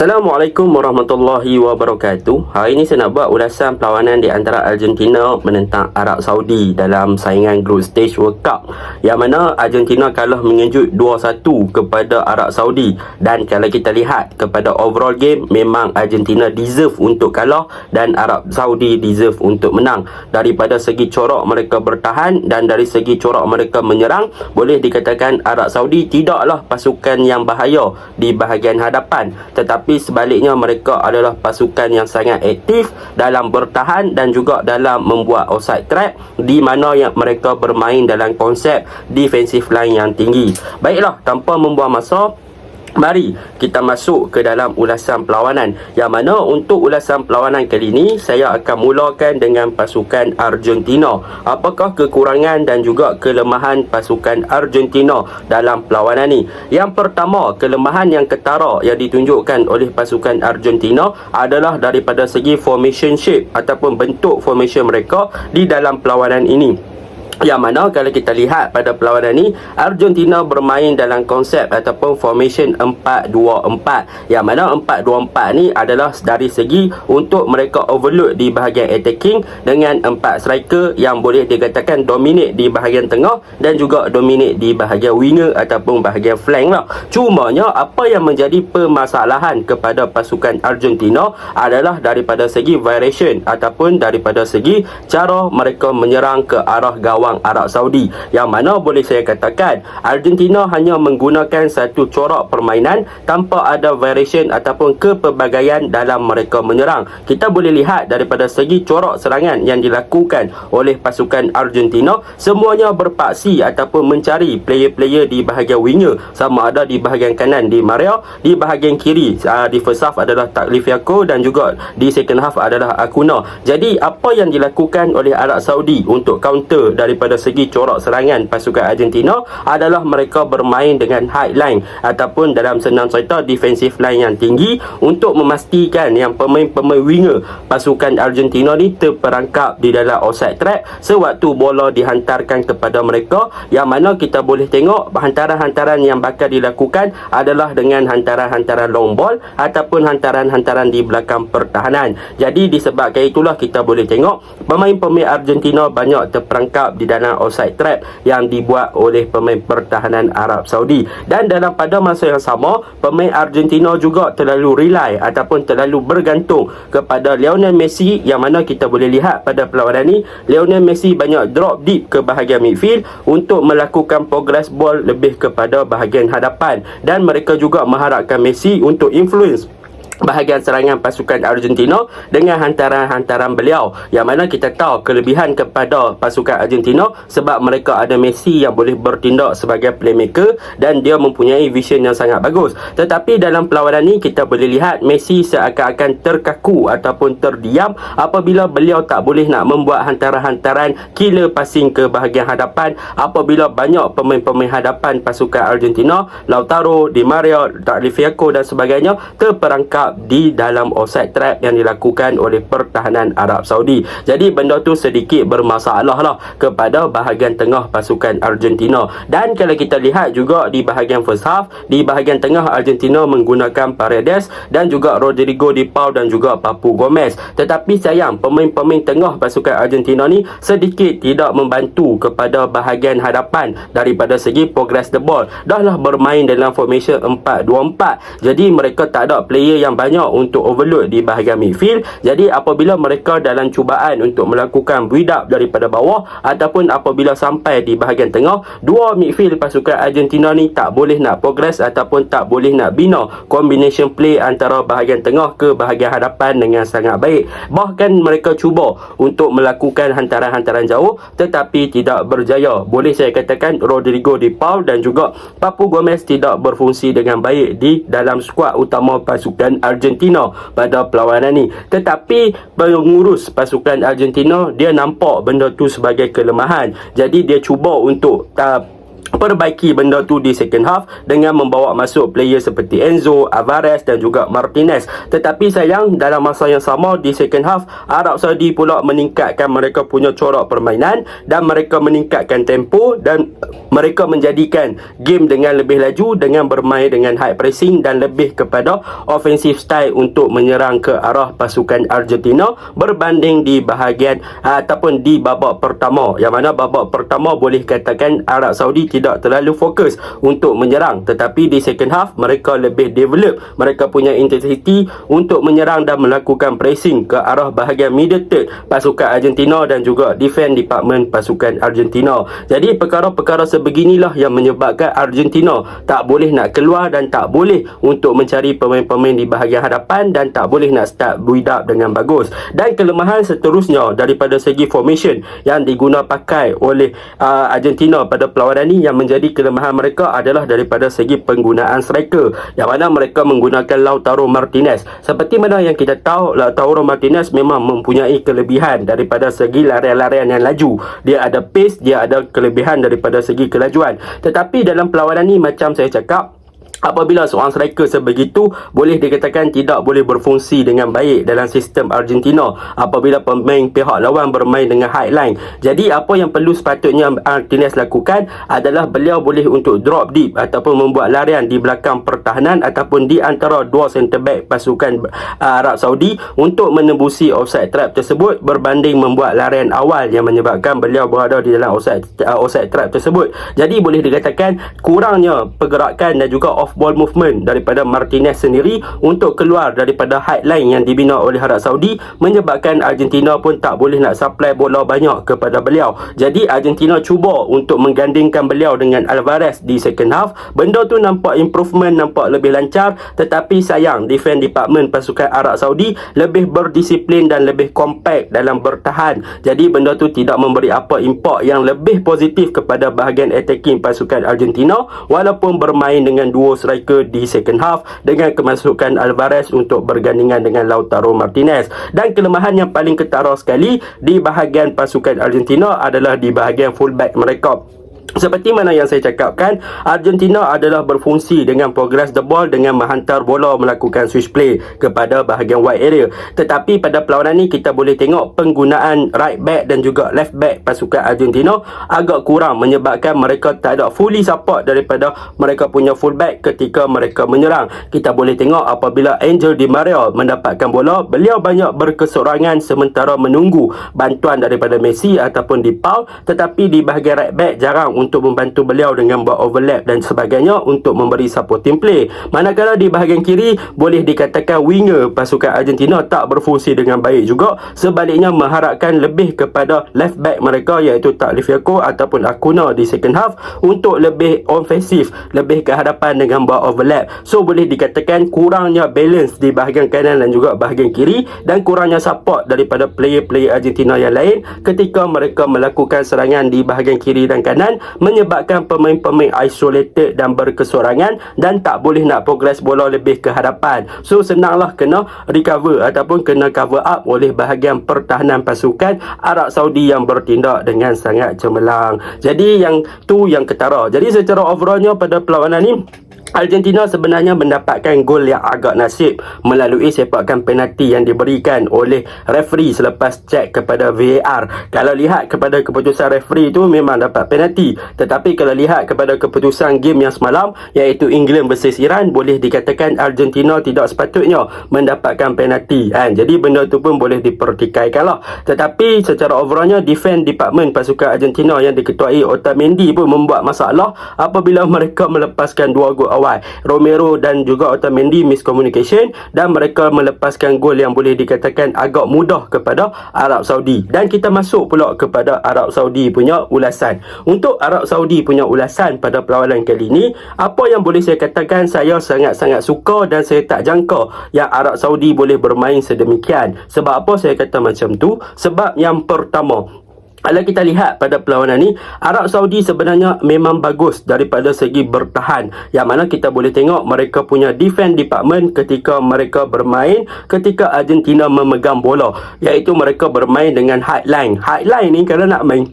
Assalamualaikum warahmatullahi wabarakatuh. Hari ini saya nak buat ulasan perlawanan di antara Argentina menentang Arab Saudi dalam saingan Group Stage World Cup, yang mana Argentina kalah mengejut 2-1 kepada Arab Saudi. Dan kalau kita lihat kepada overall game, memang Argentina deserve untuk kalah dan Arab Saudi deserve untuk menang. Daripada segi corak mereka bertahan dan dari segi corak mereka menyerang, boleh dikatakan Arab Saudi tidaklah pasukan yang bahaya di bahagian hadapan, tetapi sebaliknya mereka adalah pasukan yang sangat aktif dalam bertahan dan juga dalam membuat offside trap, di mana yang mereka bermain dalam konsep defensive line yang tinggi. Baiklah, tanpa membuang masa, mari kita masuk ke dalam ulasan perlawanan, yang mana untuk ulasan perlawanan kali ini saya akan mulakan dengan pasukan Argentina. Apakah kekurangan dan juga kelemahan pasukan Argentina dalam perlawanan ni? Yang pertama, kelemahan yang ketara yang ditunjukkan oleh pasukan Argentina adalah daripada segi formation shape ataupun bentuk formation mereka di dalam perlawanan ini. Yang mana kalau kita lihat pada perlawanan ni, Argentina bermain dalam konsep ataupun formation 4-2-4, yang mana 4-2-4 ni adalah dari segi untuk mereka overload di bahagian attacking dengan 4 striker yang boleh dikatakan dominate di bahagian tengah dan juga dominate di bahagian winger ataupun bahagian flank lah. Cumanya apa yang menjadi permasalahan kepada pasukan Argentina adalah daripada segi variation ataupun daripada segi cara mereka menyerang ke arah gawang Arab Saudi, yang mana boleh saya katakan Argentina hanya menggunakan satu corak permainan tanpa ada variation ataupun kepelbagaian dalam mereka menyerang. Kita boleh lihat daripada segi corak serangan yang dilakukan oleh pasukan Argentina, semuanya berpaksi ataupun mencari player-player di bahagian winger, sama ada di bahagian kanan di Maria, di bahagian kiri di first half adalah Tagliafico dan juga di second half adalah Acuna. Jadi apa yang dilakukan oleh Arab Saudi untuk counter daripada segi corak serangan pasukan Argentina adalah mereka bermain dengan high line ataupun dalam senang cerita defensive line yang tinggi, untuk memastikan yang pemain-pemain winger pasukan Argentina ni terperangkap di dalam offside trap sewaktu bola dihantarkan kepada mereka, yang mana kita boleh tengok hantaran-hantaran yang bakal dilakukan adalah dengan hantaran-hantaran long ball ataupun hantaran-hantaran di belakang pertahanan. Jadi disebabkan itulah kita boleh tengok pemain-pemain Argentina banyak terperangkap di dalam offside trap yang dibuat oleh pemain pertahanan Arab Saudi. Dan dalam pada masa yang sama, pemain Argentina juga terlalu rely ataupun terlalu bergantung kepada Lionel Messi, yang mana kita boleh lihat pada perlawanan ni Lionel Messi banyak drop deep ke bahagian midfield untuk melakukan progress ball lebih kepada bahagian hadapan, dan mereka juga mengharapkan Messi untuk influence bahagian serangan pasukan Argentina dengan hantaran-hantaran beliau, yang mana kita tahu kelebihan kepada pasukan Argentina sebab mereka ada Messi yang boleh bertindak sebagai playmaker dan dia mempunyai vision yang sangat bagus. Tetapi dalam perlawanan ni kita boleh lihat Messi seakan-akan terkaku ataupun terdiam apabila beliau tak boleh nak membuat hantaran-hantaran killer passing ke bahagian hadapan, apabila banyak pemain-pemain hadapan pasukan Argentina, Lautaro, Di Maria, Tagliafico dan sebagainya terperangkap di dalam offside trap yang dilakukan oleh pertahanan Arab Saudi. Jadi benda tu sedikit bermasalah lah kepada bahagian tengah pasukan Argentina. Dan kalau kita lihat juga di bahagian first half, di bahagian tengah Argentina menggunakan Paredes dan juga Rodrigo Di Paul dan juga Papu Gomez. Tetapi sayang, pemain-pemain tengah pasukan Argentina ni sedikit tidak membantu kepada bahagian hadapan daripada segi progress the ball. Dahlah bermain dalam formation 4-2-4, jadi mereka tak ada player yang banyak untuk overload di bahagian midfield. Jadi apabila mereka dalam cubaan untuk melakukan build up daripada bawah ataupun apabila sampai di bahagian tengah, dua midfield pasukan Argentina ni tak boleh nak progress ataupun tak boleh nak bina combination play antara bahagian tengah ke bahagian hadapan dengan sangat baik. Bahkan mereka cuba untuk melakukan hantaran-hantaran jauh tetapi tidak berjaya. Boleh saya katakan Rodrigo Di Paul dan juga Papu Gomez tidak berfungsi dengan baik di dalam skuad utama pasukan Argentina pada perlawanan ni. Tetapi pengurus pasukan Argentina dia nampak benda tu sebagai kelemahan. Jadi dia cuba untuk perbaiki benda tu di second half dengan membawa masuk player seperti Enzo, Alvarez dan juga Martinez. Tetapi sayang, dalam masa yang sama di second half, Arab Saudi pula meningkatkan mereka punya corak permainan dan mereka meningkatkan tempo dan mereka menjadikan game dengan lebih laju dengan bermain dengan high pressing dan lebih kepada offensive style untuk menyerang ke arah pasukan Argentina berbanding di bahagian ataupun di babak pertama, yang mana babak pertama boleh katakan Arab Saudi tidak terlalu fokus untuk menyerang, tetapi di second half mereka lebih develop mereka punya intensity untuk menyerang dan melakukan pressing ke arah bahagian middle third pasukan Argentina dan juga defense department pasukan Argentina. Jadi perkara-perkara sebeginilah yang menyebabkan Argentina tak boleh nak keluar dan tak boleh untuk mencari pemain-pemain di bahagian hadapan dan tak boleh nak start build up dengan bagus. Dan kelemahan seterusnya daripada segi formation yang diguna pakai oleh Argentina pada perlawanan ni, yang menjadi kelemahan mereka adalah daripada segi penggunaan striker, yang mana mereka menggunakan Lautaro Martinez. Seperti mana yang kita tahu, Lautaro Martinez memang mempunyai kelebihan daripada segi larian-larian yang laju. Dia ada pace, dia ada kelebihan daripada segi kelajuan. Tetapi dalam perlawanan ni, macam saya cakap, apabila seorang striker sebegitu boleh dikatakan tidak boleh berfungsi dengan baik dalam sistem Argentina apabila pemain pihak lawan bermain dengan high line. Jadi apa yang perlu sepatutnya Martinez lakukan adalah beliau boleh untuk drop deep ataupun membuat larian di belakang pertahanan ataupun di antara dua centre back pasukan Arab Saudi untuk menembusi offside trap tersebut berbanding membuat larian awal yang menyebabkan beliau berada di dalam offside trap tersebut. Jadi boleh dikatakan kurangnya pergerakan dan juga off ball movement daripada Martinez sendiri untuk keluar daripada high line yang dibina oleh Arab Saudi menyebabkan Argentina pun tak boleh nak supply bola banyak kepada beliau. Jadi Argentina cuba untuk menggandingkan beliau dengan Alvarez di second half. Benda tu nampak improvement, nampak lebih lancar, tetapi sayang defense department pasukan Arab Saudi lebih berdisiplin dan lebih compact dalam bertahan. Jadi benda tu tidak memberi apa impak yang lebih positif kepada bahagian attacking pasukan Argentina walaupun bermain dengan dua striker di second half dengan kemasukan Alvarez untuk bergandingan dengan Lautaro Martinez. Dan kelemahan yang paling ketara sekali di bahagian pasukan Argentina adalah di bahagian fullback mereka. Seperti mana yang saya cakapkan, Argentina adalah berfungsi dengan progress the ball dengan menghantar bola melakukan switch play kepada bahagian wide area. Tetapi pada perlawanan ni kita boleh tengok penggunaan right back dan juga left back pasukan Argentina agak kurang menyebabkan mereka tak ada fully support daripada mereka punya full back ketika mereka menyerang. Kita boleh tengok apabila Angel Di Maria mendapatkan bola, beliau banyak berkesorangan sementara menunggu bantuan daripada Messi ataupun di Pau, tetapi di bahagian right back jarang untuk membantu beliau dengan buat overlap dan sebagainya untuk memberi supporting play. Manakala di bahagian kiri boleh dikatakan winger pasukan Argentina tak berfungsi dengan baik juga, sebaliknya mengharapkan lebih kepada left back mereka iaitu Tagliafico ataupun Acuna di second half untuk lebih offensif, lebih ke hadapan dengan buat overlap. So boleh dikatakan kurangnya balance di bahagian kanan dan juga bahagian kiri dan kurangnya support daripada player-player Argentina yang lain ketika mereka melakukan serangan di bahagian kiri dan kanan, menyebabkan pemain-pemain isolated dan berkesorangan dan tak boleh nak progress bola lebih ke hadapan. So senanglah kena recover ataupun kena cover up oleh bahagian pertahanan pasukan Arab Saudi yang bertindak dengan sangat cemerlang. Jadi yang tu yang ketara. Jadi secara overallnya pada perlawanan ni, Argentina sebenarnya mendapatkan gol yang agak nasib melalui sepakan penalti yang diberikan oleh referee selepas cek kepada VAR. Kalau lihat kepada keputusan referee itu memang dapat penalti, tetapi kalau lihat kepada keputusan game yang semalam iaitu England versus Iran, boleh dikatakan Argentina tidak sepatutnya mendapatkan penalti kan. Jadi benda tu pun boleh dipertikaikanlah. Tetapi secara overallnya defense department pasukan Argentina yang diketuai Otamendi pun membuat masalah apabila mereka melepaskan dua gol awal. Romero dan juga Otamendi miscommunication dan mereka melepaskan gol yang boleh dikatakan agak mudah kepada Arab Saudi. Dan kita masuk pula kepada Arab Saudi punya ulasan. Untuk Arab Saudi punya ulasan pada perlawanan kali ini, apa yang boleh saya katakan, saya sangat-sangat suka dan saya tak jangka yang Arab Saudi boleh bermain sedemikian. Sebab apa saya kata macam tu? Sebab yang pertama, kalau kita lihat pada perlawanan ni, Arab Saudi sebenarnya memang bagus daripada segi bertahan, yang mana kita boleh tengok mereka punya defense department ketika mereka bermain ketika Argentina memegang bola, iaitu mereka bermain dengan high line. High line ni kalau nak main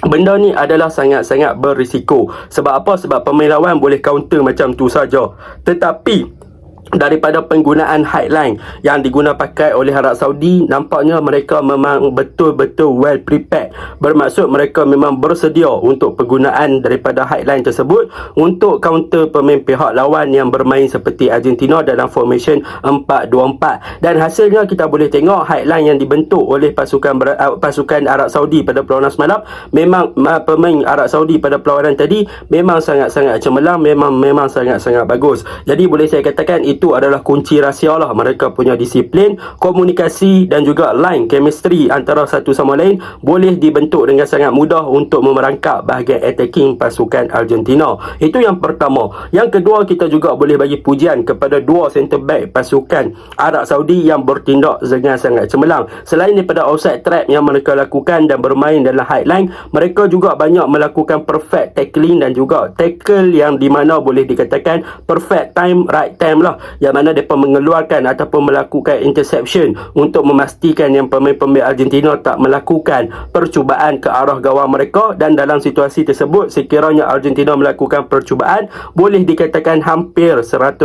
Benda ni adalah sangat-sangat berisiko. Sebab apa? Sebab pemain lawan boleh counter macam tu saja. Tetapi daripada penggunaan highline yang diguna pakai oleh Arab Saudi, nampaknya mereka memang betul-betul well prepared. Bermaksud mereka memang bersedia untuk penggunaan daripada highline tersebut untuk counter pemain pihak lawan yang bermain seperti Argentina dalam formation 4-2-4. Dan hasilnya kita boleh tengok highline yang dibentuk oleh pasukan Arab Saudi pada perlawanan semalam, memang pemain Arab Saudi pada perlawanan tadi memang sangat-sangat cemerlang, memang sangat-sangat bagus. Jadi boleh saya katakan itu adalah kunci rahsia lah. Mereka punya disiplin, komunikasi dan juga line chemistry antara satu sama lain boleh dibentuk dengan sangat mudah untuk memerangkap bahagian attacking pasukan Argentina. Itu yang pertama. Yang kedua, kita juga boleh bagi pujian kepada dua centre back pasukan Arab Saudi yang bertindak dengan sangat cemerlang. Selain daripada offside trap yang mereka lakukan dan bermain dalam highline, mereka juga banyak melakukan perfect tackling dan juga tackle yang di mana boleh dikatakan perfect time, right time lah, yang mana mereka mengeluarkan ataupun melakukan interception untuk memastikan yang pemain-pemain Argentina tak melakukan percubaan ke arah gawang mereka. Dan dalam situasi tersebut, sekiranya Argentina melakukan percubaan, boleh dikatakan hampir 100%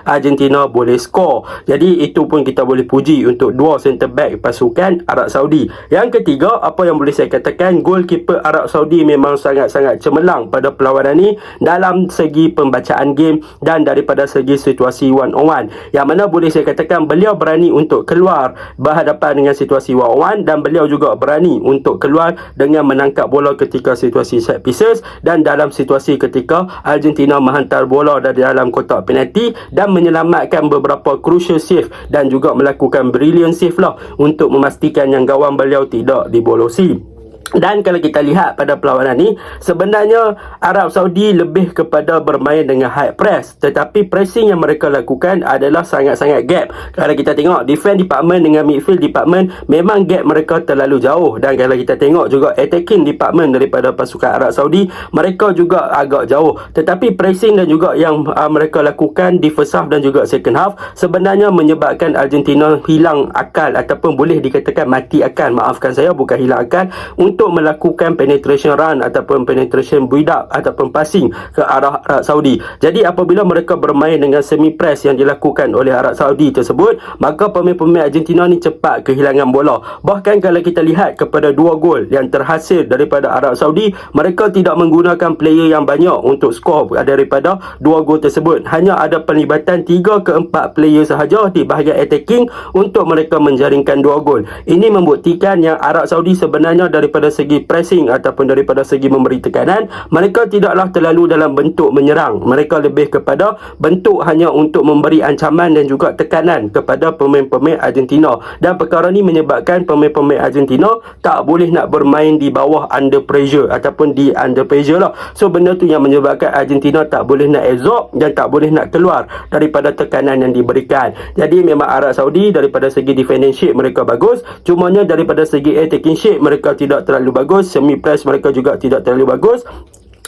Argentina boleh skor. Jadi itu pun kita boleh puji untuk dua centre back pasukan Arab Saudi. Yang ketiga, apa yang boleh saya katakan, goalkeeper Arab Saudi memang sangat-sangat cemerlang pada perlawanan ni dalam segi pembacaan game dan daripada segi situasi one on one, yang mana boleh saya katakan beliau berani untuk keluar berhadapan dengan situasi one on one, dan beliau juga berani untuk keluar dengan menangkap bola ketika situasi set pieces dan dalam situasi ketika Argentina menghantar bola dari dalam kotak penalti dan menyelamatkan beberapa crucial save dan juga melakukan brilliant save lah untuk memastikan yang gawang beliau tidak dibolosi. Dan kalau kita lihat pada perlawanan ni, sebenarnya Arab Saudi lebih kepada bermain dengan high press, tetapi pressing yang mereka lakukan adalah sangat-sangat gap. Kalau kita tengok defense department dengan midfield department, memang gap mereka terlalu jauh. Dan kalau kita tengok juga attacking department daripada pasukan Arab Saudi, mereka juga agak jauh. Tetapi pressing dan juga yang mereka lakukan di first half dan juga second half sebenarnya menyebabkan Argentina hilang akal ataupun boleh dikatakan mati akal, maafkan saya, bukan hilang akal, untuk melakukan penetration run ataupun penetration build up ataupun passing ke arah Arab Saudi. Jadi apabila mereka bermain dengan semi press yang dilakukan oleh Arab Saudi tersebut, maka pemain-pemain Argentina ni cepat kehilangan bola. Bahkan kalau kita lihat kepada dua gol yang terhasil daripada Arab Saudi, mereka tidak menggunakan player yang banyak untuk skor daripada dua gol tersebut. Hanya ada pelibatan 3 ke 4 player sahaja di bahagian attacking untuk mereka menjaringkan dua gol. Ini membuktikan yang Arab Saudi sebenarnya daripada segi pressing ataupun daripada segi memberi tekanan, mereka tidaklah terlalu dalam bentuk menyerang. Mereka lebih kepada bentuk hanya untuk memberi ancaman dan juga tekanan kepada pemain-pemain Argentina. Dan perkara ni menyebabkan pemain-pemain Argentina tak boleh nak bermain di bawah under pressure ataupun di under pressure lah. So benda tu yang menyebabkan Argentina tak boleh nak absorb dan tak boleh nak keluar daripada tekanan yang diberikan. Jadi memang Arab Saudi daripada segi defending shape mereka bagus, cumanya daripada segi attacking shape mereka tidak terlalu bagus, semi press mereka juga tidak terlalu bagus.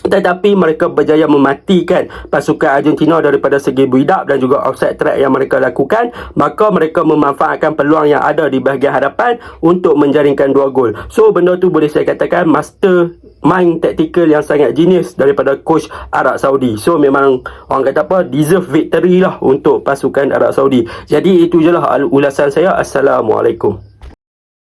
Tetapi mereka berjaya mematikan pasukan Argentina daripada segi build up dan juga offside trap yang mereka lakukan. Maka mereka memanfaatkan peluang yang ada di bahagian hadapan untuk menjaringkan 2 gol. So benda tu boleh saya katakan master mind tactical yang sangat genius daripada coach Arab Saudi. So memang orang kata apa, deserve victory lah untuk pasukan Arab Saudi. Jadi itu je lah ulasan saya. Assalamualaikum.